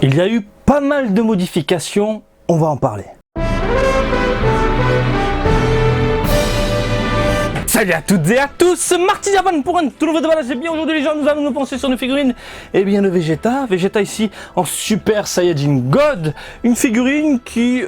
Il y a eu pas mal de modifications, on va en parler. Salut à toutes et à tous, Marty Zavan pour un tout nouveau débat. C'est bien aujourd'hui les gens, nous allons nous pencher sur une figurine et bien de Vegeta. Vegeta ici en Super Saiyajin God, une figurine qui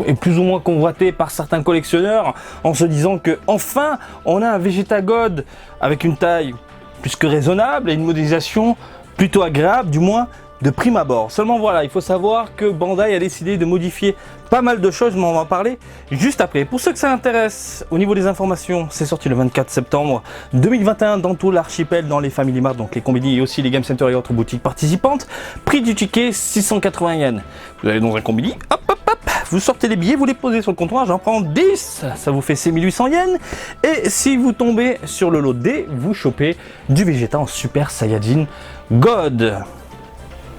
est plus ou moins convoitée par certains collectionneurs en se disant que enfin on a un Vegeta God avec une taille plus que raisonnable et une modélisation plutôt agréable, du moins de prime abord. Seulement voilà, il faut savoir que Bandai a décidé de modifier pas mal de choses, mais on va en parler juste après. Pour ceux que ça intéresse, au niveau des informations, c'est sorti le 24 septembre 2021 dans tout l'archipel, dans les Family Mart, donc les Combini et aussi les Game Center et autres boutiques participantes. Prix du ticket 680 yens. Vous allez dans un Combini, hop hop hop, vous sortez les billets, vous les posez sur le comptoir, j'en prends 10, ça vous fait 6800 yens. Et si vous tombez sur le lot D, vous chopez du Vegeta en Super Saiyajin God.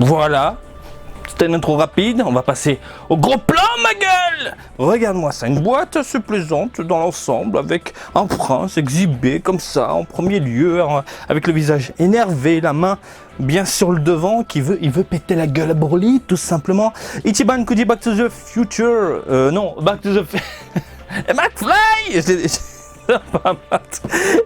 Voilà, c'était une intro rapide, on va passer au gros plan ma gueule. Regarde-moi ça, une boîte assez plaisante dans l'ensemble avec un prince exhibé comme ça en premier lieu, avec le visage énervé, la main bien sur le devant, il veut péter la gueule à Broly tout simplement. Ichiban Kuji Back to the Future, non, Back to the... McFly.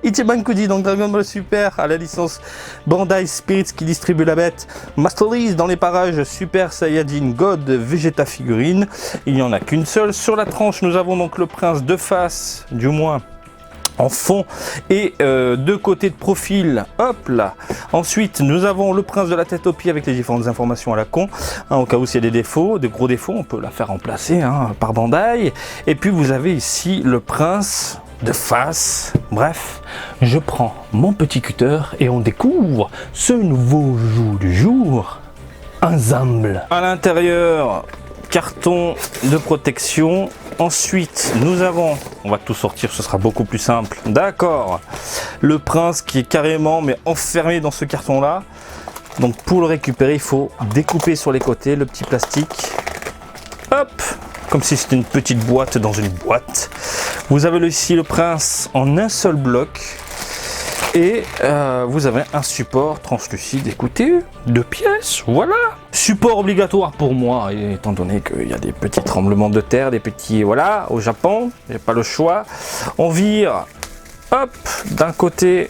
Ichiban Kuji, donc Dragon Ball Super à la licence Bandai Spirits qui distribue la bête. Masterlist dans les parages Super Saiyajin God Vegeta figurine. Il n'y en a qu'une seule. Sur la tranche, nous avons donc le prince de face, du moins en fond, et deux côtés de profil, hop là. Ensuite, nous avons le prince de la tête aux pieds avec les différentes informations à la con, hein, au cas où s'il y a des défauts, des gros défauts, on peut la faire remplacer par Bandai. Et puis vous avez ici le prince de face. Bref, je prends mon petit cutter et on découvre ce nouveau jour du jour, ensemble. À l'intérieur, carton de protection. Ensuite, nous avons, on va tout sortir, ce sera beaucoup plus simple. D'accord, le prince qui est carrément mais enfermé dans ce carton là. Donc pour le récupérer, il faut découper sur les côtés le petit plastique. Hop, comme si c'était une petite boîte dans une boîte. Vous avez ici le prince en un seul bloc. Et vous avez un support translucide, écoutez, 2 pièces, voilà. Support obligatoire pour moi, étant donné qu'il y a des petits tremblements de terre, des petits, voilà, au Japon, j'ai pas le choix. On vire, hop, d'un côté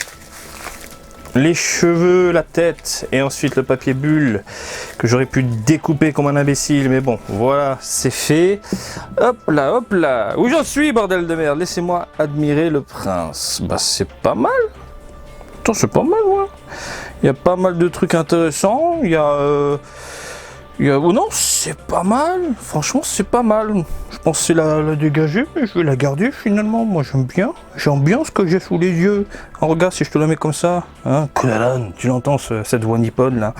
les cheveux, la tête et ensuite le papier bulle que j'aurais pu découper comme un imbécile, mais bon, voilà, c'est fait. Hop là, où j'en suis, bordel de merde, laissez-moi admirer le prince. Bah c'est pas mal. Attends, c'est pas mal, ouais. Il y a pas mal de trucs intéressants. Oh non, c'est pas mal. Franchement, c'est pas mal. Je pensais la dégager, mais je vais la garder finalement. Moi, j'aime bien. J'aime bien ce que j'ai sous les yeux. Oh, regarde, si je te la mets comme ça. Hein, tu l'entends, cette voix nippone là.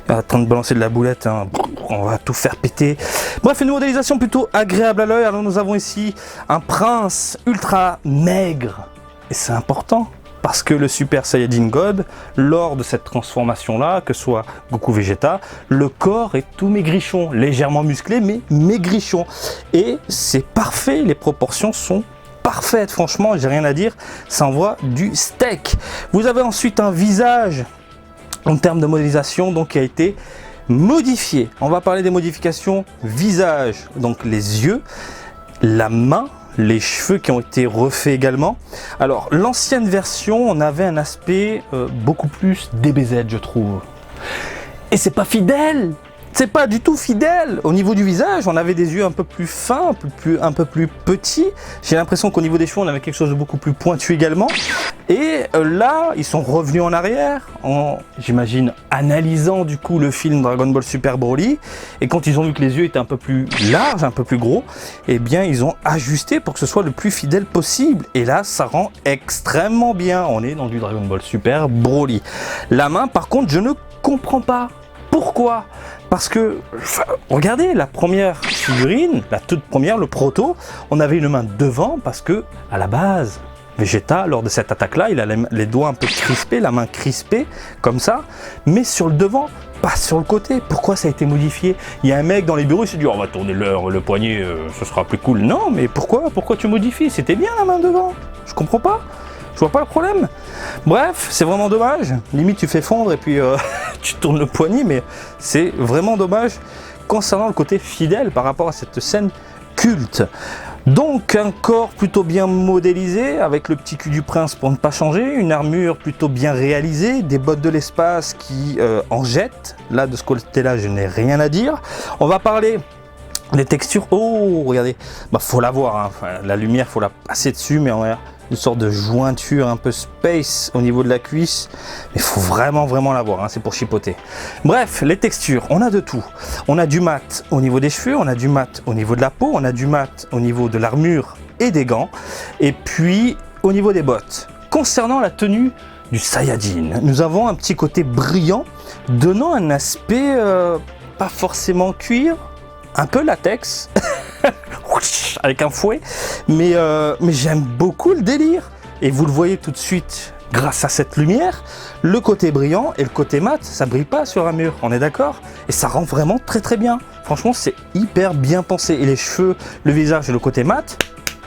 Il est en train de balancer de la boulette. Hein. On va tout faire péter. Bref, une modélisation plutôt agréable à l'œil. Alors, nous avons ici un prince ultra maigre. Et c'est important. Parce que le Super Saiyajin God, lors de cette transformation-là, que ce soit Goku Vegeta, le corps est tout maigrichon, légèrement musclé, mais maigrichon. Et c'est parfait, les proportions sont parfaites, franchement, j'ai rien à dire, ça envoie du steak. Vous avez ensuite un visage, en termes de modélisation, donc qui a été modifié. On va parler des modifications visage, donc les yeux, la main, les cheveux qui ont été refaits également. Alors l'ancienne version, on avait un aspect beaucoup plus DBZ, je trouve. Et c'est pas fidèle. C'est pas du tout fidèle. Au niveau du visage, on avait des yeux un peu plus fins, un peu plus petits. J'ai l'impression qu'au niveau des cheveux, on avait quelque chose de beaucoup plus pointu également. Et là, ils sont revenus en arrière, en, j'imagine, analysant du coup le film Dragon Ball Super Broly. Et quand ils ont vu que les yeux étaient un peu plus larges, un peu plus gros, eh bien, ils ont ajusté pour que ce soit le plus fidèle possible. Et là, ça rend extrêmement bien. On est dans du Dragon Ball Super Broly. La main, par contre, je ne comprends pas. Pourquoi ? Parce que, regardez, la première figurine, la toute première, le proto, on avait une main devant parce que, à la base, Vegeta, lors de cette attaque-là, il a les doigts un peu crispés, la main crispée, comme ça, mais sur le devant, pas sur le côté. Pourquoi ça a été modifié? Il y a un mec dans les bureaux, il s'est dit, on va tourner le poignet, ce sera plus cool. Non, mais pourquoi tu modifies? C'était bien la main devant, je comprends pas. Je vois pas le problème. Bref, c'est vraiment dommage. Limite, tu fais fondre et puis tu tournes le poignet, mais c'est vraiment dommage concernant le côté fidèle par rapport à cette scène culte. Donc un corps plutôt bien modélisé avec le petit cul du prince pour ne pas changer, une armure plutôt bien réalisée, des bottes de l'espace qui en jettent. Là de ce côté-là je n'ai rien à dire. On va parler des textures. Oh regardez, bah faut la voir, hein. Enfin, la lumière faut la passer dessus, mais on a une sorte de jointure un peu space au niveau de la cuisse, mais il faut vraiment la voir, hein, c'est pour chipoter. Bref, les textures, on a de tout. On a du mat au niveau des cheveux, on a du mat au niveau de la peau, on a du mat au niveau de l'armure et des gants, et puis au niveau des bottes. Concernant la tenue du Saiyajin, nous avons un petit côté brillant, donnant un aspect pas forcément cuir, un peu latex, avec un fouet, mais j'aime beaucoup le délire. Et vous le voyez tout de suite, grâce à cette lumière, le côté brillant et le côté mat, ça brille pas sur un mur, on est d'accord? Et ça rend vraiment très bien. Franchement, c'est hyper bien pensé. Et les cheveux, le visage et le côté mat,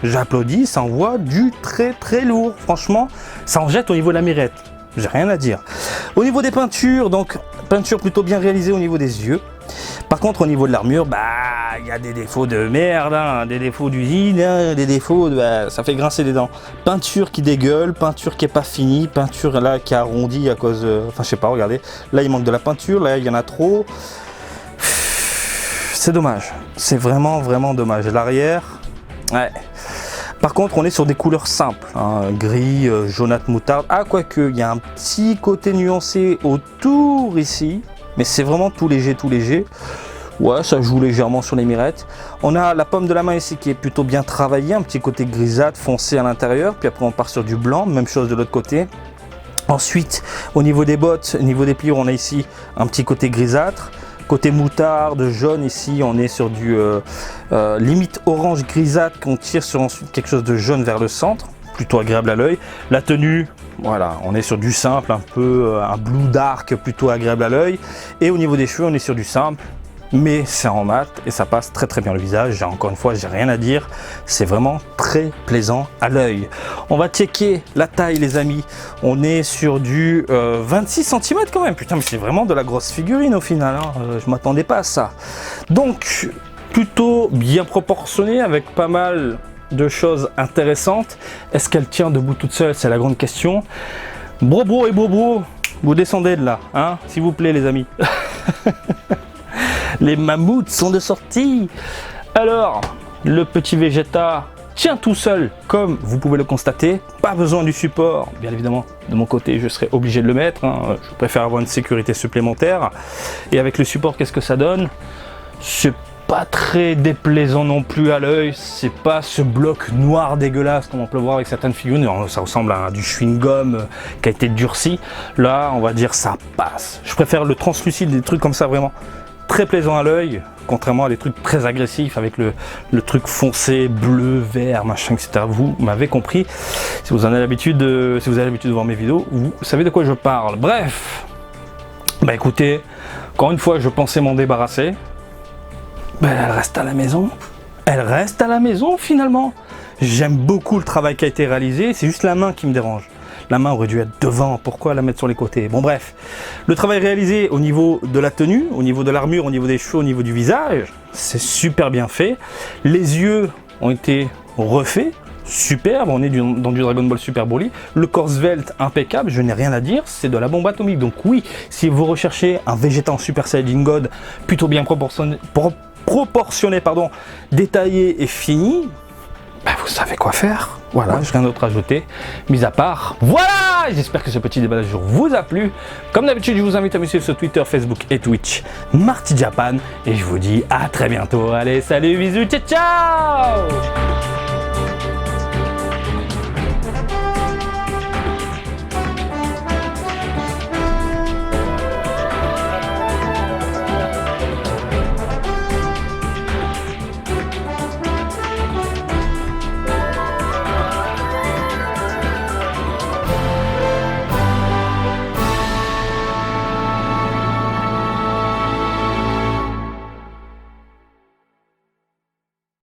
j'applaudis, ça envoie du très lourd. Franchement, ça en jette au niveau de la mirette. J'ai rien à dire. Au niveau des peintures, donc peinture plutôt bien réalisée au niveau des yeux. Par contre, au niveau de l'armure, bah, il y a des défauts de merde, hein, des défauts d'usine, hein, des défauts de, bah, ça fait grincer les dents. Peinture qui dégueule, peinture qui est pas finie, peinture là qui a arrondi à cause, enfin je sais pas, regardez, là il manque de la peinture, là il y en a trop. C'est dommage, c'est vraiment dommage. L'arrière, ouais. Par contre, on est sur des couleurs simples, hein, gris, jaunâtre, moutarde. Ah, quoique, il y a un petit côté nuancé autour ici, mais c'est vraiment tout léger. Ouais, ça joue légèrement sur les mirettes. On a la paume de la main ici qui est plutôt bien travaillée, un petit côté grisâtre, foncé à l'intérieur. Puis après, on part sur du blanc, même chose de l'autre côté. Ensuite, au niveau des bottes, au niveau des pliures, on a ici un petit côté grisâtre. Côté moutarde, jaune, ici on est sur du limite orange grisâtre, qu'on tire sur ensuite quelque chose de jaune vers le centre, plutôt agréable à l'œil. La tenue, voilà, on est sur du simple, un peu un blue dark, plutôt agréable à l'œil. Et au niveau des cheveux, on est sur du simple, mais c'est en mat et ça passe très bien le visage. Encore une fois, j'ai rien à dire, c'est vraiment très plaisant à l'œil. On va checker la taille, les amis. On est sur du 26 cm quand même. Putain, mais c'est vraiment de la grosse figurine au final, hein. Je m'attendais pas à ça. Donc plutôt bien proportionné, avec pas mal de choses intéressantes. Est-ce qu'elle tient debout toute seule? C'est la grande question. Bro et bobo, vous descendez de là, hein, s'il vous plaît les amis. Les mammouths sont de sortie. Alors, le petit Vegeta tient tout seul, comme vous pouvez le constater. Pas besoin du support. Bien évidemment, de mon côté, je serais obligé de le mettre, hein. Je préfère avoir une sécurité supplémentaire. Et avec le support, qu'est-ce que ça donne? C'est pas très déplaisant non plus à l'œil. C'est pas ce bloc noir dégueulasse comme on peut le voir avec certaines figurines. Ça ressemble à du chewing-gum qui a été durci. Là, on va dire ça passe. Je préfère le translucide, des trucs comme ça vraiment très plaisant à l'œil, contrairement à des trucs très agressifs avec le truc foncé, bleu, vert, machin, etc. Vous m'avez compris. Si vous avez l'habitude de voir mes vidéos, vous savez de quoi je parle. Bref, bah écoutez, encore une fois, je pensais m'en débarrasser. Ben, elle reste à la maison. Elle reste à la maison finalement. J'aime beaucoup le travail qui a été réalisé. C'est juste la main qui me dérange. La main aurait dû être devant, pourquoi la mettre sur les côtés? Bon bref, le travail réalisé au niveau de la tenue, au niveau de l'armure, au niveau des cheveux, au niveau du visage, c'est super bien fait. Les yeux ont été refaits, superbe, on est dans du Dragon Ball Super Broly. Le corps svelte, impeccable, je n'ai rien à dire, c'est de la bombe atomique. Donc oui, si vous recherchez un Vegeta en Super Saiyajin God, plutôt bien proportionné, détaillé et fini, ben vous savez quoi faire. Voilà, je n'ai rien d'autre à ajouter, mis à part. Voilà, j'espère que ce petit débat du jour vous a plu. Comme d'habitude, je vous invite à me suivre sur Twitter, Facebook et Twitch, Marty Japan. Et je vous dis à très bientôt. Allez, salut, bisous, ciao, ciao!